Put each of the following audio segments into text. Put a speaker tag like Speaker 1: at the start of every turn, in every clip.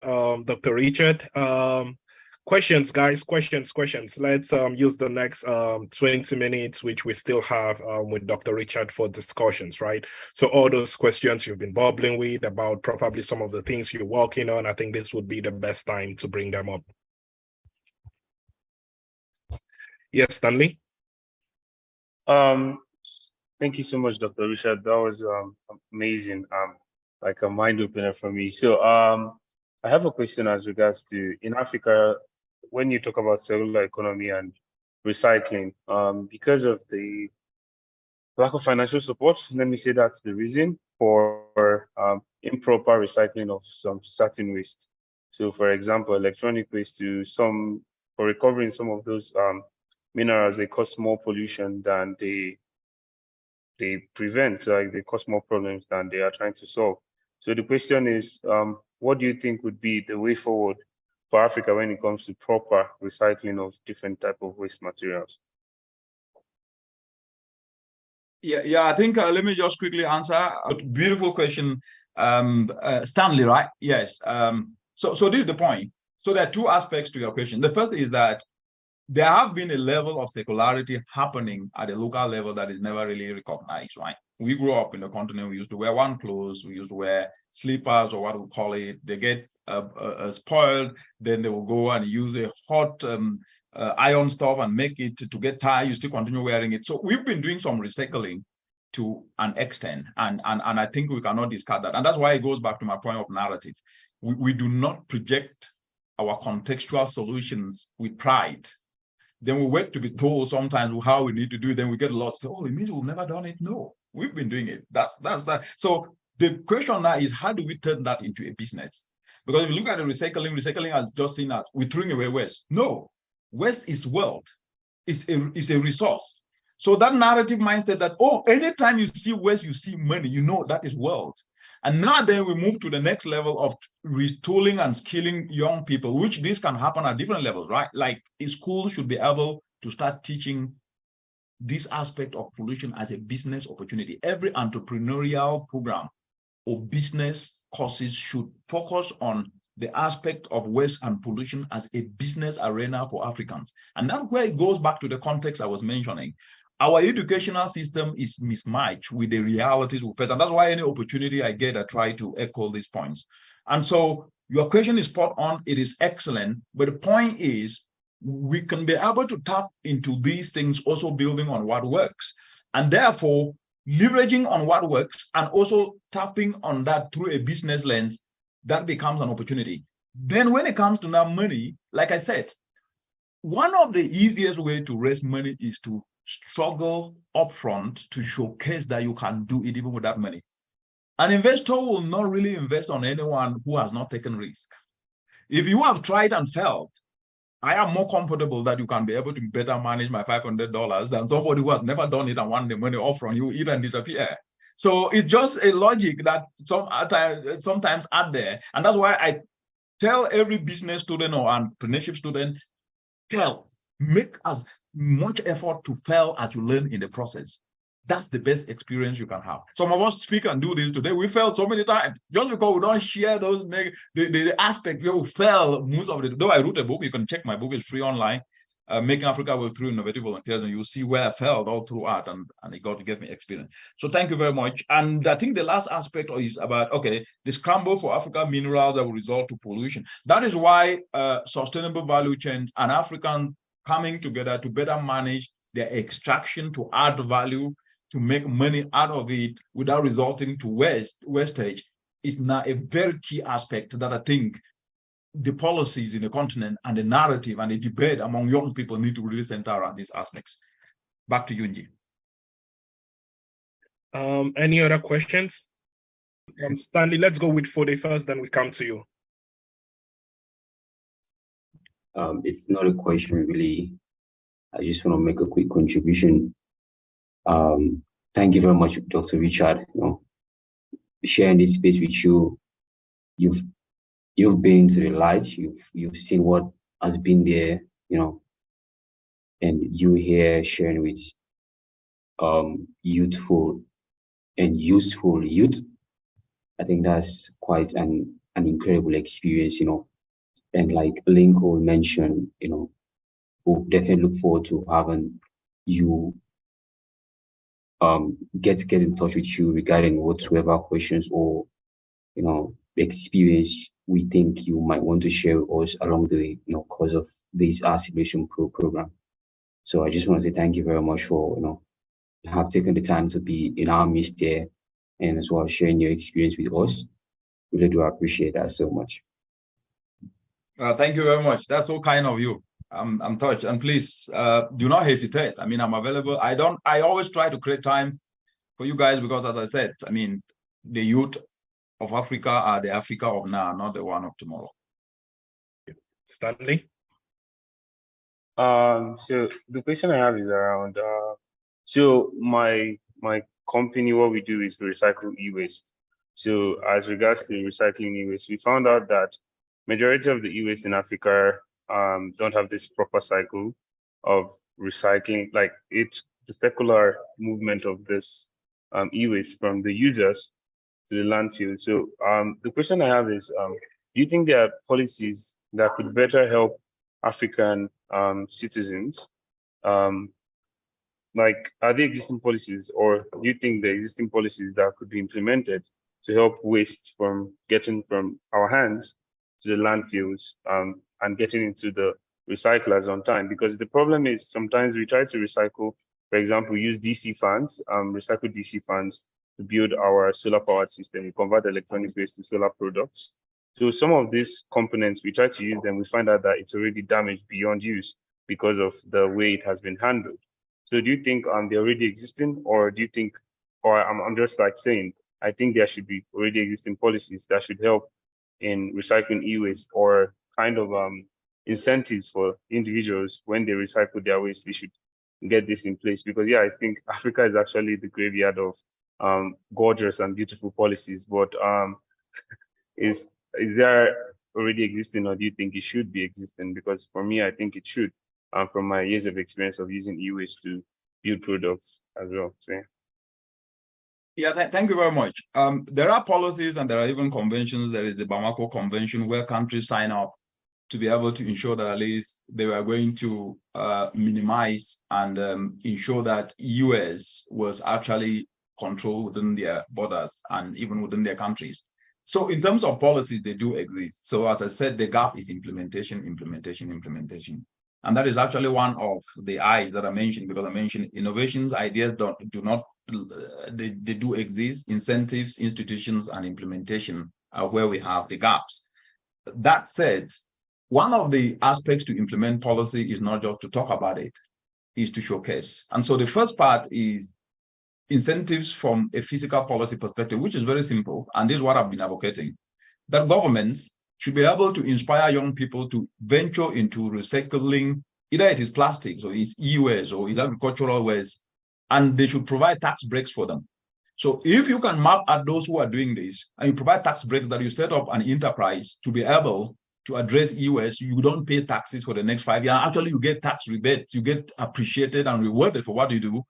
Speaker 1: Dr. Richard. Questions, guys, questions. Let's use the next 20 minutes, which we still have with Dr. Richard for discussions, right? So all those questions you've been bubbling with about probably some of the things you're working on, I think this would be the best time to bring them up. Yes, Stanley?
Speaker 2: Thank you so much, Dr. Richard. That was amazing, like a mind opener for me. So I have a question as regards to in Africa, when you talk about cellular economy and recycling, because of the lack of financial support, let me say that's the reason for improper recycling of some certain waste. So for example, electronic waste for recovering some of those minerals, they cause more pollution than they prevent, like they cause more problems than they are trying to solve. So the question is, what do you think would be the way forward for Africa when it comes to proper recycling of different type of waste materials?
Speaker 3: Yeah, I think let me just quickly answer. Beautiful question, Stanley, right? Yes. So this is the point. So there are two aspects to your question. The first is that there have been a level of secularity happening at a local level that is never really recognized, right? We grew up in the continent, we used to wear one clothes, we used to wear slippers or what we call it. They get spoiled, then they will go and use a hot iron stuff and make it to get tired, you still continue wearing it. So we've been doing some recycling to an extent, and I think we cannot discard that. And that's why it goes back to my point of narrative. We do not project our contextual solutions with pride. Then we wait to be told sometimes how we need to do it. Then we get lost. Oh, it means we've never done it. No, we've been doing it. That's that. So the question now is, how do we turn that into a business? Because if you look at the recycling has just seen as we're throwing away waste. No, waste is wealth. It's a resource. So that narrative mindset that, oh, anytime you see waste, you see money, you know that is wealth. And now then we move to the next level of retooling and skilling young people, which this can happen at different levels, right? Like schools should be able to start teaching this aspect of pollution as a business opportunity. Every entrepreneurial program or business courses should focus on the aspect of waste and pollution as a business arena for Africans. And that's where it goes back to the context I was mentioning. Our educational system is mismatched with the realities we face. And that's why any opportunity I get, I try to echo these points. And so your question is spot on. It is excellent. But the point is, we can be able to tap into these things, also building on what works. And therefore, leveraging on what works and also tapping on that through a business lens, that becomes an opportunity. Then when it comes to now money, like I said, one of the easiest ways to raise money is to struggle upfront to showcase that you can do it even with that money. An investor will not really invest on anyone who has not taken risk. If you have tried and failed, I am more comfortable that you can be able to better manage my $500 than somebody who has never done it and want the money upfront. You eat and disappear. So it's just a logic that sometimes out there. And that's why I tell every business student or entrepreneurship student, make as much effort to fail as you learn in the process. That's the best experience you can have. Some of us speak and do this today. We failed so many times just because we don't share those the aspect where we fail most of it. Though I wrote a book, you can check my book, it's free online. Making Africa Work Through Innovative Volunteers, and you'll see where I failed all throughout, and it got to give me experience. So thank you very much. And I think the last aspect is about, okay, the scramble for African minerals that will result to pollution. That is why sustainable value chains and African coming together to better manage their extraction, to add value, to make money out of it without resulting to wastage is now a very key aspect that I think the policies in the continent and the narrative and the debate among young people need to really center around these aspects. Back to you, Nji.
Speaker 1: Any other questions? Stanley, let's go with Fode first, then we come to you.
Speaker 4: It's not a question, really. I just want to make a quick contribution. Thank you very much, Dr. Richard. Sharing this space with you, you've been to the light, you've seen what has been there, and you here sharing with youthful and useful youth. I think that's quite an an incredible experience, and like Lincoln mentioned, we'll definitely look forward to having you get in touch with you regarding whatsoever questions or experience we think you might want to share with us along the course of this Simulation Pro program. So I just want to say thank you very much for have taken the time to be in our midst there and as well sharing your experience with us. Really do appreciate that so much.
Speaker 3: Thank you very much. That's so kind of you. I'm touched. And please do not hesitate. I mean, I'm available. I always try to create time for you guys because, as I said, I mean, the youth of Africa are the Africa of now, not the one of tomorrow.
Speaker 1: Stanley?
Speaker 2: So the question I have is around, so my company, what we do is we recycle e-waste. So as regards to recycling e-waste, we found out that majority of the e-waste in Africa don't have this proper cycle of recycling, like the secular movement of this e-waste from the users to the landfill. So the question I have is, do you think there are policies that could better help African citizens? Like, are there existing policies, or do you think the existing policies that could be implemented to help waste from getting from our hands to the landfills and getting into the recyclers on time? Because the problem is sometimes we try to recycle, for example, use DC fans, recycle DC fans to build our solar powered system. We convert electronic waste to solar products. So some of these components, we try to use them, we find out that it's already damaged beyond use because of the way it has been handled. So do you think they're already existing, or do you think, or I'm just like saying, I think there should be already existing policies that should help in recycling e-waste, or kind of incentives for individuals when they recycle their waste. They should get this in place, because I think Africa is actually the graveyard of gorgeous and beautiful policies. But is there already existing, or do you think it should be existing? Because for me, I think it should, from my years of experience of using e-waste to build products as well. So,
Speaker 3: thank you very much. There are policies and there are even conventions. There is the Bamako Convention where countries sign up to be able to ensure that at least they were going to minimize and ensure that US was actually controlled within their borders and even within their countries. So in terms of policies, they do exist. So as I said, the gap is implementation. And that is actually one of the I's that I mentioned, because I mentioned innovations, ideas they do exist. Incentives, institutions, and implementation are where we have the gaps. That said, one of the aspects to implement policy is not just to talk about it, is to showcase. And so the first part is incentives from a physical policy perspective, which is very simple. And this is what I've been advocating, that governments should be able to inspire young people to venture into recycling, either it is plastics or it's e-waste or it's agricultural waste, and they should provide tax breaks for them. So if you can map at those who are doing this and you provide tax breaks, that you set up an enterprise to be able to address e-waste, you don't pay taxes for the next 5 years. Actually, you get tax rebates, you get appreciated and rewarded for what you do.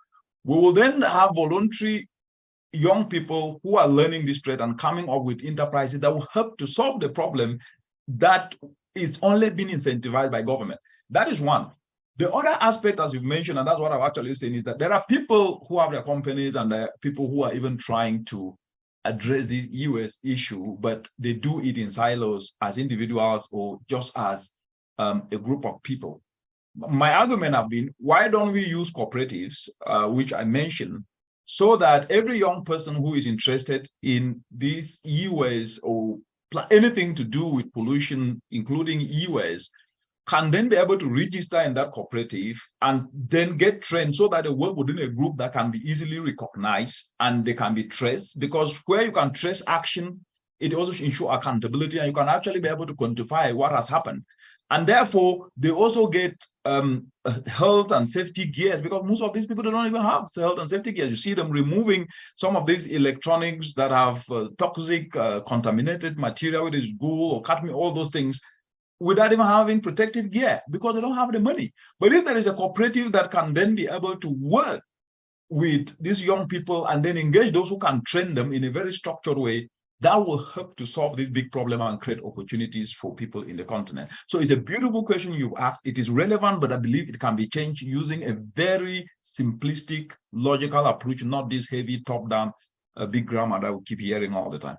Speaker 3: We will then have voluntary young people who are learning this trade and coming up with enterprises that will help to solve the problem that it's only been incentivized by government. That is one. The other aspect, as you've mentioned, and that's what I'm actually saying, is that there are people who have their companies and there are people who are even trying to address this US issue, but they do it in silos as individuals or just as a group of people. My argument have been, why don't we use cooperatives, which I mentioned, so that every young person who is interested in this e-waste or anything to do with pollution, including e-waste, can then be able to register in that cooperative and then get trained so that they work within a group that can be easily recognized and they can be traced, because where you can trace action, it also ensures accountability and you can actually be able to quantify what has happened. And therefore, they also get health and safety gears, because most of these people don't even have health and safety gears. You see them removing some of these electronics that have toxic, contaminated material, whether it's gold or cadmium, all those things, without even having protective gear, because they don't have the money. But if there is a cooperative that can then be able to work with these young people and then engage those who can train them in a very structured way, that will help to solve this big problem and create opportunities for people in the continent. So it's a beautiful question you asked. It is relevant, but I believe it can be changed using a very simplistic, logical approach, not this heavy top-down big grammar that we keep hearing all the time.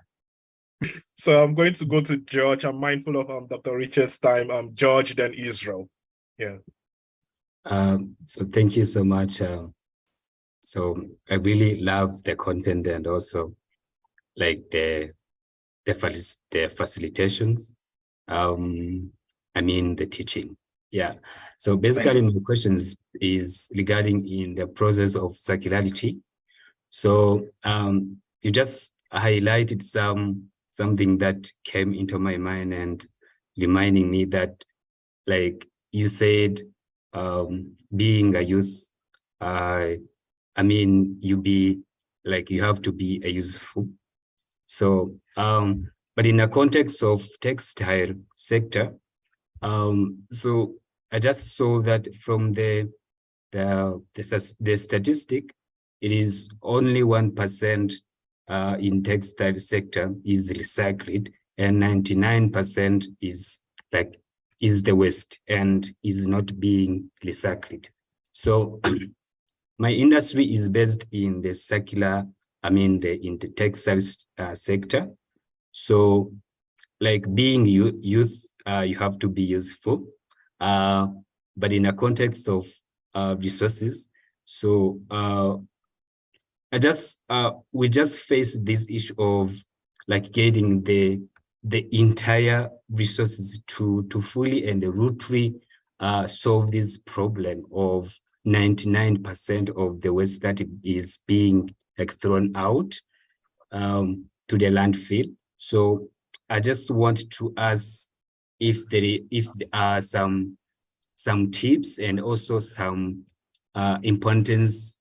Speaker 1: So I'm going to go to George. I'm mindful of Dr. Richard's time. George, then Israel. Yeah.
Speaker 4: So thank you so much. So I really love the content and also like the facilitations. I mean the teaching. Yeah. So basically my question is regarding in the process of circularity. So you just highlighted something that came into my mind and reminding me that, like you said, being a youth, I mean, you have to be a useful. So, but in the context of textile sector, so I just saw that from the statistic, it is only 1% in textile sector is recycled, and 99% is the waste and is not being recycled. So my industry is based in the circular, in the textile sector. So like being youth, you have to be useful, but in a context of resources. So we just face this issue of like getting the entire resources to fully and rootedly solve this problem of 99% of the waste that is being like thrown out to the landfill. So I just want to ask if there are some tips and also some importance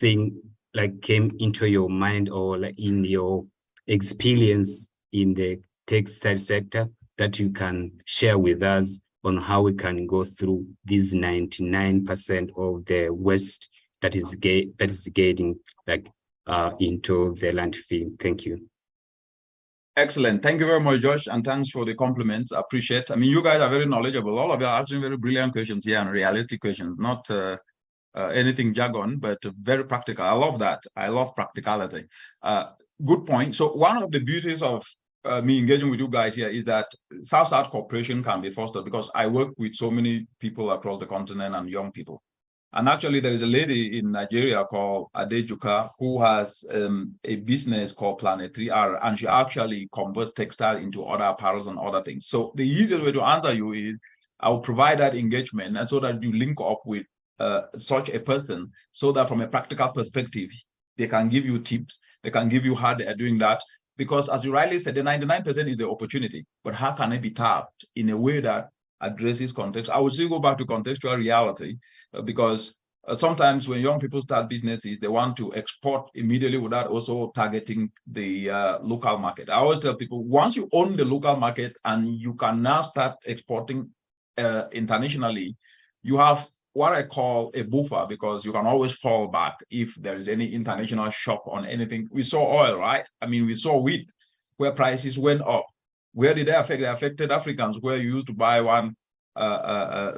Speaker 4: thing like came into your mind or like in your experience in the textile sector that you can share with us on how we can go through this 99% of the waste that is getting like into the landfill. Thank you.
Speaker 3: Excellent. Thank you very much, Josh, and thanks for the compliments. I appreciate. I mean, you guys are very knowledgeable. All of you are asking very brilliant questions here and realistic questions, not anything jargon, but very practical. I love that. I love practicality. Good point. So one of the beauties of me engaging with you guys here is that South-South cooperation can be fostered because I work with so many people across the continent and young people. And actually, there is a lady in Nigeria called Adejuka who has a business called Planet 3R, and she actually converts textile into other apparels and other things. So the easiest way to answer you is I will provide that engagement, and so that you link up with such a person, so that from a practical perspective, they can give you tips, they can give you how they are doing that. Because as you rightly said, the 99% is the opportunity, but how can it be tapped in a way that addresses context? I would still go back to contextual reality, because sometimes when young people start businesses, they want to export immediately without also targeting the local market. I always tell people, once you own the local market and you can now start exporting internationally, you have what I call a buffer, because you can always fall back if there is any international shock on anything. We saw oil, right? I mean, we saw wheat, where prices went up. Where did they affect? They affected Africans, where you used to buy one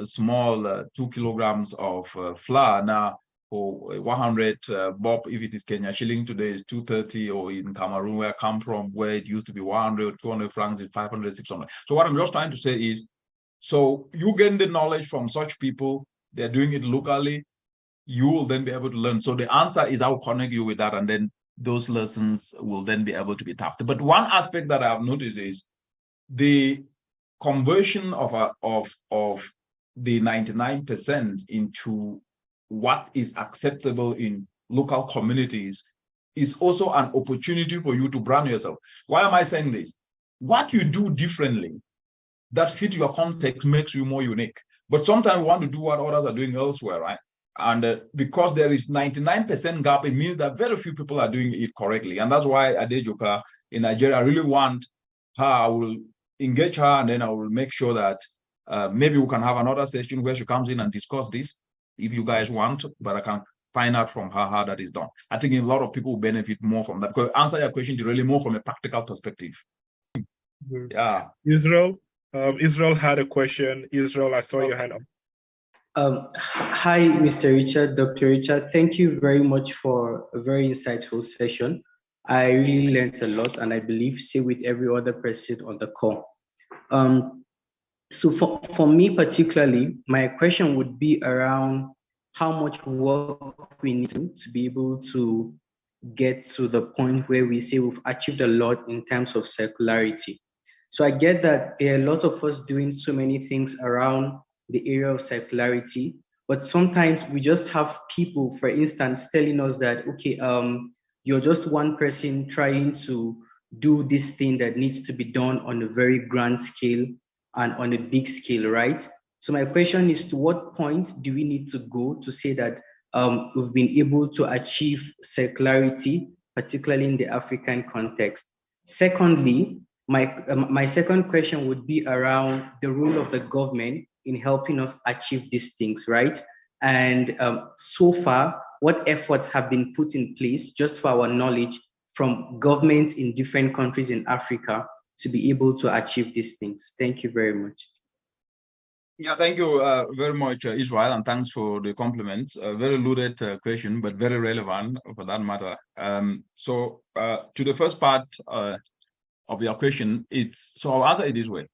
Speaker 3: small 2 kilograms of flour. Now, for 100 bob, if it is Kenya shilling today, is 230, or in Cameroon, where I come from, where it used to be 100, 200 francs, is 500, 600. So what I'm just trying to say is, so you gain the knowledge from such people, they're doing it locally, you will then be able to learn. So the answer is I'll connect you with that, and then those lessons will then be able to be tapped. But one aspect that I've noticed is the conversion of the 99% into what is acceptable in local communities is also an opportunity for you to brand yourself. Why am I saying this? What you do differently that fit your context makes you more unique. But sometimes we want to do what others are doing elsewhere, right? And because there is 99% gap, it means that very few people are doing it correctly. And that's why Adejuka in Nigeria, I really want her. I will engage her, and then I will make sure that maybe we can have another session where she comes in and discuss this if you guys want, but I can find out from her how that is done. I think a lot of people will benefit more from that. Because answer your question really more from a practical perspective. Yeah.
Speaker 1: Israel had a question. Israel, I saw your hand up.
Speaker 5: Hi, Mr. Richard, Dr. Richard. Thank you very much for a very insightful session. I really learned a lot, and I believe same with every other person on the call. So for me particularly, my question would be around how much work we need to be able to get to the point where we say we've achieved a lot in terms of circularity. So I get that there are a lot of us doing so many things around the area of circularity, but sometimes we just have people, for instance, telling us that, okay, you're just one person trying to do this thing that needs to be done on a very grand scale and on a big scale, right? So my question is, to what point do we need to go to say that we've been able to achieve circularity, particularly in the African context? Secondly, my second question would be around the role of the government in helping us achieve these things, right? And so far, what efforts have been put in place, just for our knowledge, from governments in different countries in Africa to be able to achieve these things? Thank you very much.
Speaker 3: Yeah, thank you very much, Israel, and thanks for the compliments. Very loaded question, but very relevant for that matter. So to the first part of your question, so I'll answer it this way.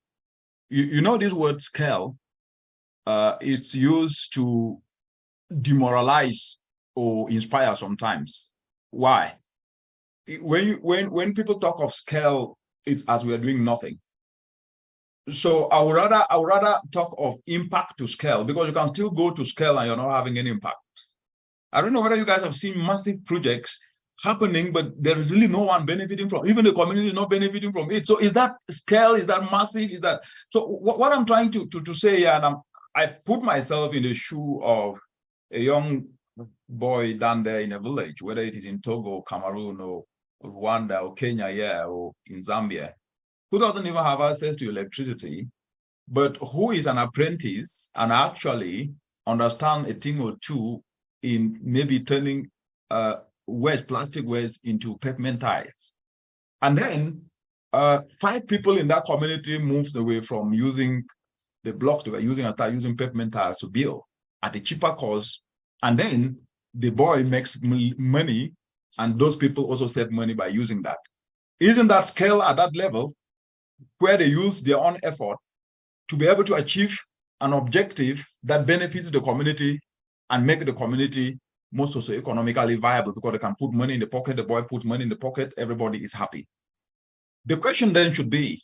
Speaker 3: You know this word scale, it's used to demoralize or inspire sometimes. Why? When people talk of scale, it's as we are doing nothing. So I would rather talk of impact to scale, because you can still go to scale and you're not having any impact. I don't know whether you guys have seen massive projects happening, but there's really no one benefiting from, even the community is not benefiting from it. So is that scale? Is that massive? Is that so? What I'm trying to say here, and I put myself in the shoe of a young boy down there in a village, whether it is in Togo, Cameroon, or Rwanda, or Kenya, yeah, or in Zambia, who doesn't even have access to electricity, but who is an apprentice and actually understand a thing or two in maybe turning plastic waste into pavement tiles. And then 5 people in that community moves away from using the blocks they were using and start using pavement tiles to build at a cheaper cost. And then the boy makes money, and those people also save money by using that. Isn't that scale at that level, where they use their own effort to be able to achieve an objective that benefits the community and make the community more socioeconomically viable, because they can put money in the pocket, the boy puts money in the pocket, everybody is happy. The question then should be,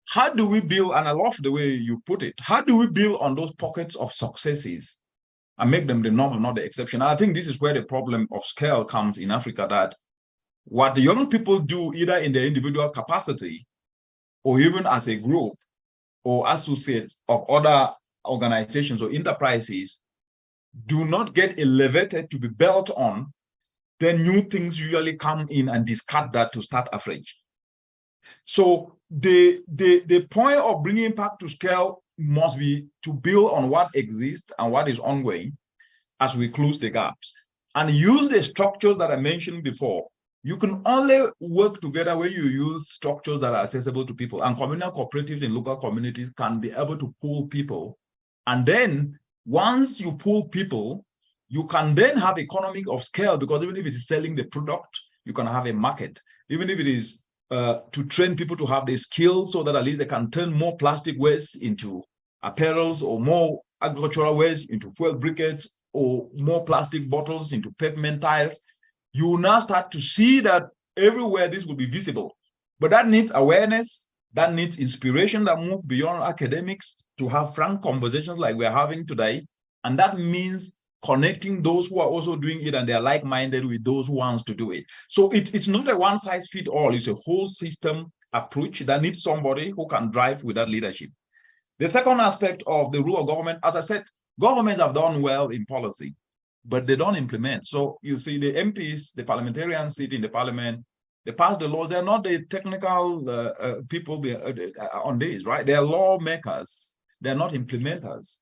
Speaker 3: how do we build, and I love the way you put it, how do we build on those pockets of successes and make them the norm, not the exception? And I think this is where the problem of scale comes in Africa, that what the young people do, either in their individual capacity or even as a group or associates of other organizations or enterprises, do not get elevated to be built on, then new things usually come in and discard that to start afresh. So the point of bringing impact to scale must be to build on what exists and what is ongoing as we close the gaps, and use the structures that I mentioned before. You can only work together when you use structures that are accessible to people, and communal cooperatives in local communities can be able to pull people. And then once you pull people, you can then have economic of scale, because even if it is selling the product, you can have a market. Even if it is to train people to have the skills so that at least they can turn more plastic waste into apparels, or more agricultural waste into fuel briquettes, or more plastic bottles into pavement tiles, you will now start to see that everywhere this will be visible. But that needs awareness, that needs inspiration that moves beyond academics to have frank conversations like we're having today. And that means connecting those who are also doing it and they're like-minded with those who wants to do it. So it's not a one-size-fits-all, it's a whole system approach that needs somebody who can drive with that leadership. The second aspect of the role of government, as I said, governments have done well in policy, but they don't implement. So you see the MPs, the parliamentarians sit in the parliament, they pass the law. They're not the technical people on this, right? They're lawmakers. They're not implementers.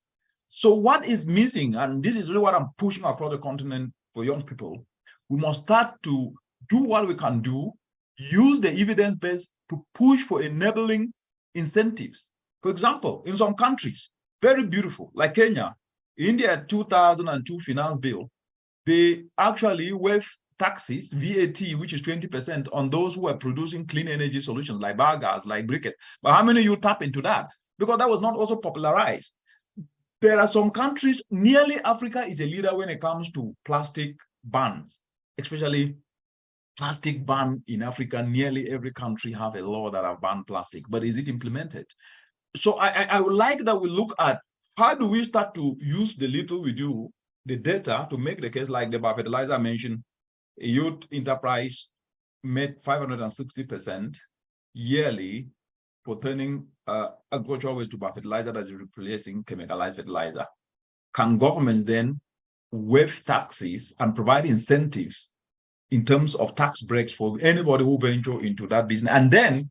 Speaker 3: So what is missing, and this is really what I'm pushing across the continent for young people, we must start to do what we can do, use the evidence base to push for enabling incentives. For example, in some countries, very beautiful, like Kenya, India 2002 finance bill, they actually waive taxes, VAT, which is 20% on those who are producing clean energy solutions like biogas, like briquette. But how many of you tap into that? Because that was not also popularized. There are some countries, nearly Africa is a leader when it comes to plastic bans, especially plastic ban in Africa. Nearly every country have a law that have banned plastic, but is it implemented? So I would like that we look at how do we start to use the little we do, the data, to make the case, like the biofertilizer mentioned, a youth enterprise made 560% yearly for turning agricultural waste to biofertilizer that is replacing chemicalized fertilizer. Can governments then waive taxes and provide incentives in terms of tax breaks for anybody who venture into that business? And then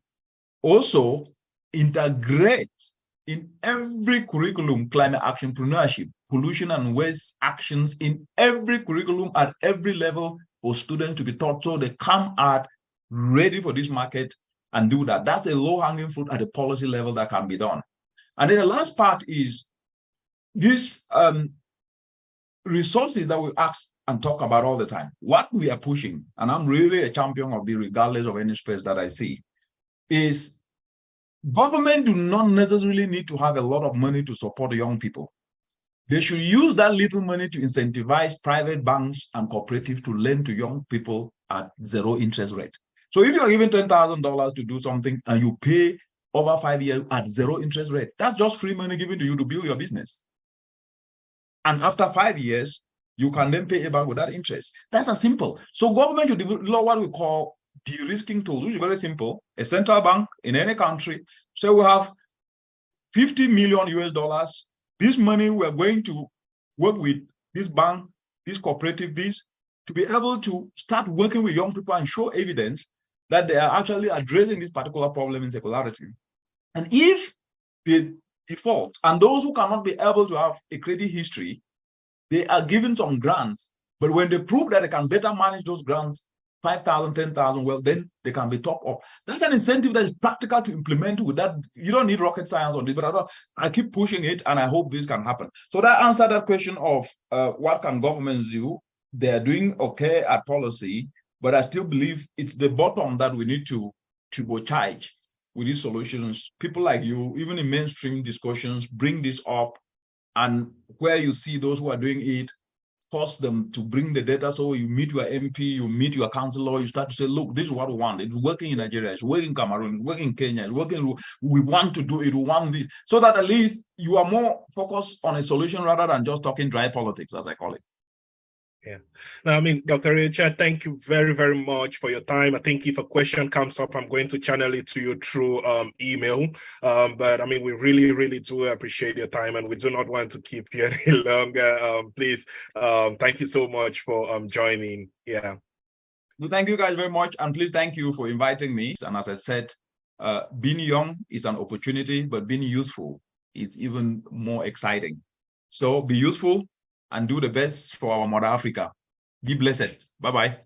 Speaker 3: also integrate in every curriculum climate actionpreneurship, pollution and waste actions in every curriculum at every level for students to be taught, so they come out ready for this market and do that. That's a low-hanging fruit at the policy level that can be done. And then the last part is these resources that we ask and talk about all the time. What we are pushing, and I'm really a champion of it regardless of any space that I see, is government do not necessarily need to have a lot of money to support the young people. They should use that little money to incentivize private banks and cooperatives to lend to young people at zero interest rate. So if you are given $10,000 to do something and you pay over 5 years at zero interest rate, that's just free money given to you to build your business. And after 5 years, you can then pay it back with that interest. That's as simple. So government should develop what we call de-risking tools, which is very simple. A central bank in any country, so we have 50 million US dollars. This money we're going to work with this bank, this cooperative, this, to be able to start working with young people and show evidence that they are actually addressing this particular problem in circularity. And if they default, and those who cannot be able to have a credit history, they are given some grants. But when they prove that they can better manage those grants, 5,000, 10,000, well, then they can be top up. That's an incentive that is practical to implement with that. You don't need rocket science on this, but I keep pushing it, and I hope this can happen. So that answered that question of what can governments do. They're doing okay at policy, but I still believe it's the bottom that we need to turbocharge with these solutions. People like you, even in mainstream discussions, bring this up, and where you see those who are doing it, force them to bring the data. So you meet your MP, you meet your councillor, you start to say, look, this is what we want. It's working in Nigeria, it's working in Cameroon, it's working in Kenya, it's working, we want to do it, we want this. So that at least you are more focused on a solution rather than just talking dry politics, as I call it.
Speaker 1: Yeah. Now, I mean, Dr. Richard, thank you very, very much for your time. I think if a question comes up, I'm going to channel it to you through email. But I mean, we really, really do appreciate your time, and we do not want to keep you any longer. Please, thank you so much for joining. Yeah.
Speaker 3: Well, thank you guys very much. And please, thank you for inviting me. And as I said, being young is an opportunity, but being useful is even more exciting. So be useful and do the best for our Mother Africa. Be blessed. Bye-bye.